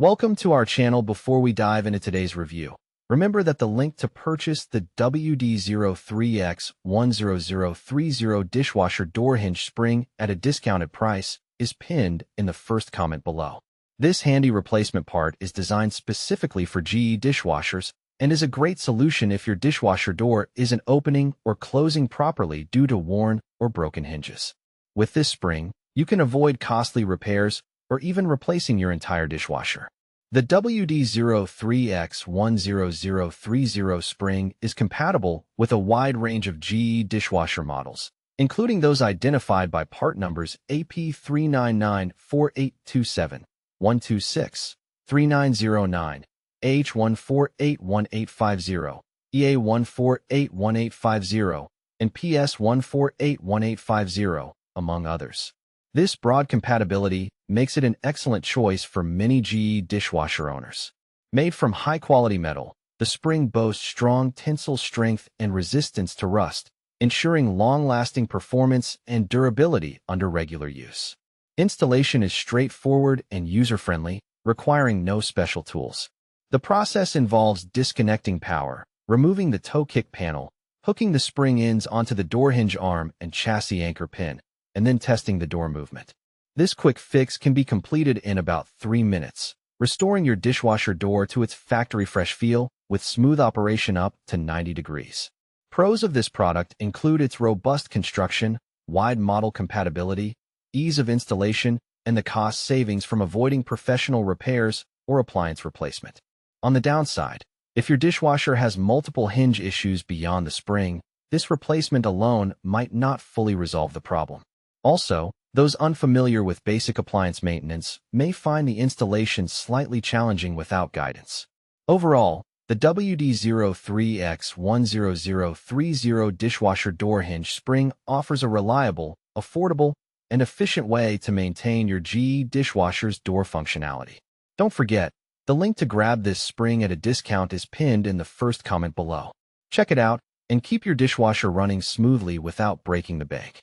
Welcome to our channel. Before we dive into today's review, remember that the link to purchase the WD03X10030 Dishwasher door hinge spring at a discounted price is pinned in the first comment below. This handy replacement part is designed specifically for GE dishwashers and is a great solution if your dishwasher door isn't opening or closing properly due to worn or broken hinges. With this spring, you can avoid costly repairs or even replacing your entire dishwasher. The WD03X10030 spring is compatible with a wide range of GE dishwasher models, including those identified by part numbers AP3994827, 126, 3909, AH1481850, EA1481850, and PS1481850, among others. This broad compatibility makes it an excellent choice for many GE dishwasher owners. Made from high-quality metal, the spring boasts strong tensile strength and resistance to rust, ensuring long-lasting performance and durability under regular use. Installation is straightforward and user-friendly, requiring no special tools. The process involves disconnecting power, removing the toe kick panel, hooking the spring ends onto the door hinge arm and chassis anchor pin, and then testing the door movement. This quick fix can be completed in about 3 minutes, restoring your dishwasher door to its factory-fresh feel with smooth operation up to 90 degrees. Pros of this product include its robust construction, wide model compatibility, ease of installation, and the cost savings from avoiding professional repairs or appliance replacement. On the downside, if your dishwasher has multiple hinge issues beyond the spring, this replacement alone might not fully resolve the problem. Also, those unfamiliar with basic appliance maintenance may find the installation slightly challenging without guidance. Overall, the WD03X10030 dishwasher door hinge spring offers a reliable, affordable, and efficient way to maintain your GE dishwasher's door functionality. Don't forget, the link to grab this spring at a discount is pinned in the first comment below. Check it out and keep your dishwasher running smoothly without breaking the bank.